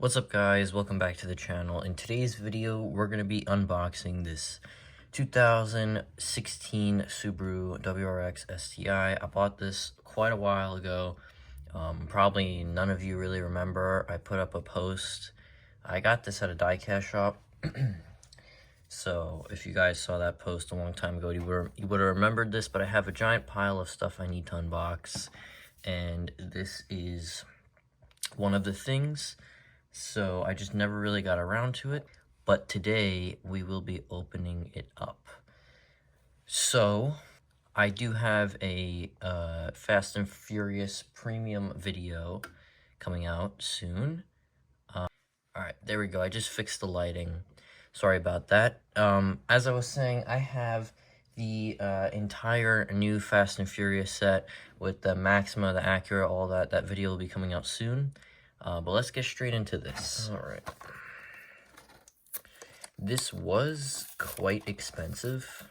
What's up guys, welcome back to the channel. In today's video, we're going to be unboxing this 2016 Subaru WRX STI. I bought this quite a while ago. Probably none of you really remember. I put up a post. I got this at a diecast shop. So if you guys saw that post a long time ago, you would have remembered this, but I have a giant pile of stuff I need to unbox. And this is one of the things. So I just never really got around to it, but today we will be opening it up. So I do have a Fast and Furious premium video coming out soon. Alright, there we go. I just fixed the lighting. Sorry about that. As I was saying, I have the entire new Fast and Furious set with the Maxima, the Acura, all that. That video will be coming out soon. But let's get straight into this. Alright. This was quite expensive.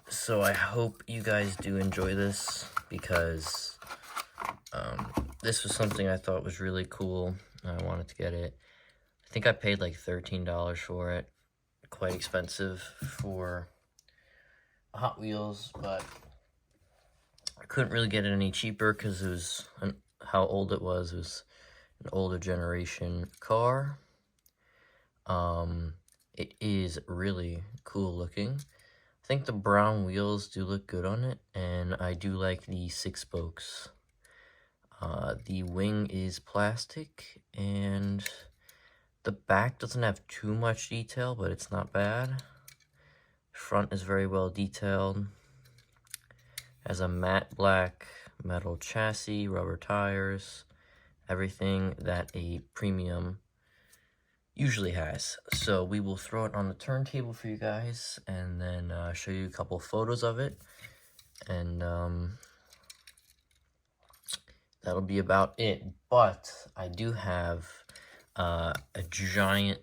So I hope you guys do enjoy this, because this was something I thought was really cool. I wanted to get it. I think I paid like $13 for it. Quite expensive for Hot Wheels, but I couldn't really get it any cheaper because it was how old it was. It was an older generation car. It is really cool looking. I think the brown wheels do look good on it, and I do like the 6 spokes. The wing is plastic, and the back doesn't have too much detail, but it's not bad. Front is very well detailed. Has a matte black metal chassis, rubber tires, everything that a premium usually has. So we will throw it on the turntable for you guys, and then show you a couple photos of it, and that'll be about it. But I do have a giant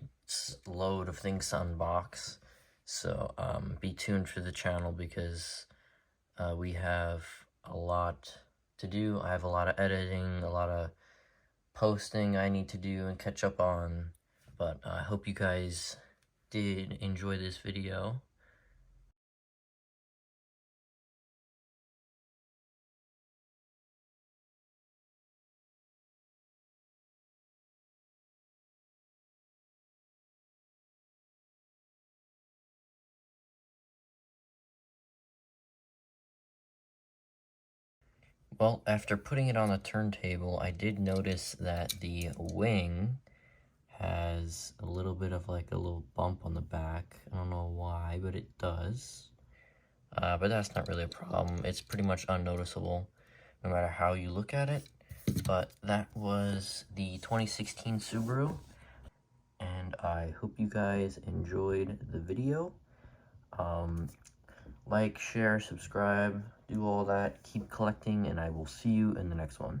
load of things to unbox, so be tuned for the channel, because we have a lot to do. I have a lot of editing, a lot of posting I need to do and catch up on. But I hope you guys did enjoy this video. Well, after putting it on the turntable, I did notice that the wing has a little bit of like a little bump on the back. I don't know why, but it does. But that's not really a problem. It's pretty much unnoticeable no matter how you look at it. But that was the 2016 Subaru, and I hope you guys enjoyed the video. Like, share, subscribe, do all that, keep collecting, and I will see you in the next one.